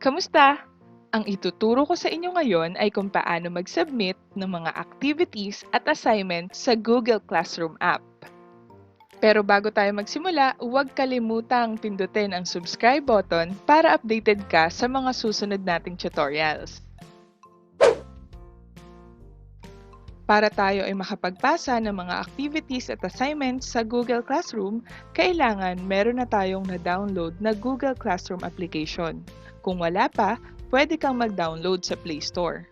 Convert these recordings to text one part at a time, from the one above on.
Kamusta? Ang ituturo ko sa inyo ngayon ay kung paano mag-submit ng mga activities at assignments sa Google Classroom app. Pero bago tayo magsimula, huwag kalimutang pindutin ang subscribe button para updated ka sa mga susunod nating tutorials. Para tayo ay makapagpasa ng mga activities at assignments sa Google Classroom, kailangan meron na tayong na-download na Google Classroom application. Kung wala pa, pwede kang mag-download sa Play Store.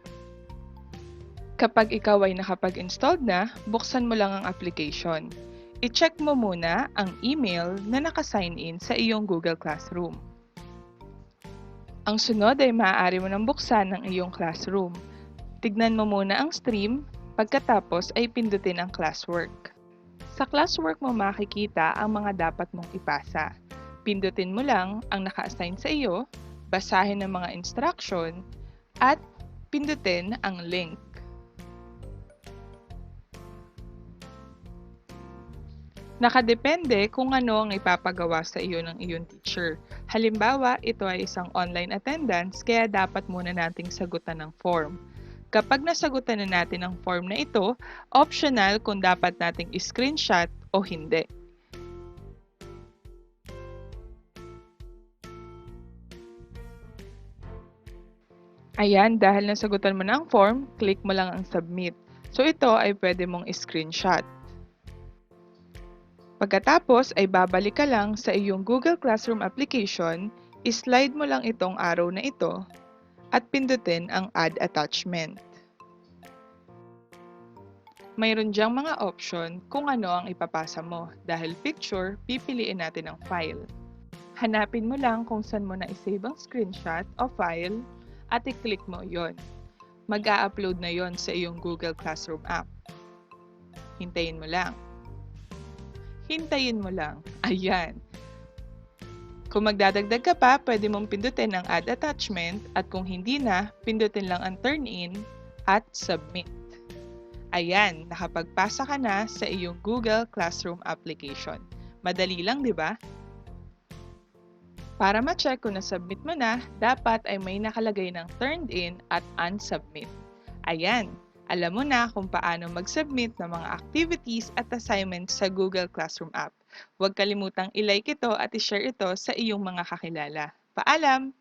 Kapag ikaw ay nakapag-installed na, buksan mo lang ang application. I-check mo muna ang email na naka-sign in sa iyong Google Classroom. Ang sunod ay maaari mo nang buksan ang iyong classroom. Tignan mo muna ang stream, pagkatapos ay pindutin ang classwork. Sa classwork mo makikita ang mga dapat mong ipasa. Pindutin mo lang ang naka-assign sa iyo, basahin ang mga instruction, at pindutin ang link. Nakadepende kung ano ang ipapagawa sa iyo ng iyong teacher. Halimbawa, ito ay isang online attendance kaya dapat muna nating sagutan ng form. Kapag nasagutan na natin ang form na ito, optional kung dapat nating i-screenshot o hindi. Ayan, dahil nasagutan mo na ang form, click mo lang ang submit. So ito ay pwede mong i-screenshot. Pagkatapos ay babalik ka lang sa iyong Google Classroom application, i-slide mo lang itong arrow na ito at pindutin ang Add Attachment. Mayroon diyang mga option kung ano ang ipapasa mo. Dahil picture, pipiliin natin ang file. Hanapin mo lang kung saan mo na isave ang screenshot o file at i-click mo yon. Mag-a-upload na yon sa iyong Google Classroom app. Hintayin mo lang. Hintayin mo lang. Ayan. Kung magdadagdag ka pa, pwede mong pindutin ang Add Attachment at kung hindi na, pindutin lang ang Turn In at Submit. Ayan, nakapagpasa ka na sa iyong Google Classroom application. Madali lang, di ba? Para ma-check kung na-submit mo na, dapat ay may nakalagay ng Turned In at Unsubmit. Ayan, alam mo na kung paano mag-submit ng mga activities at assignments sa Google Classroom app. Huwag kalimutang i-like ito at i-share ito sa iyong mga kakilala. Paalam!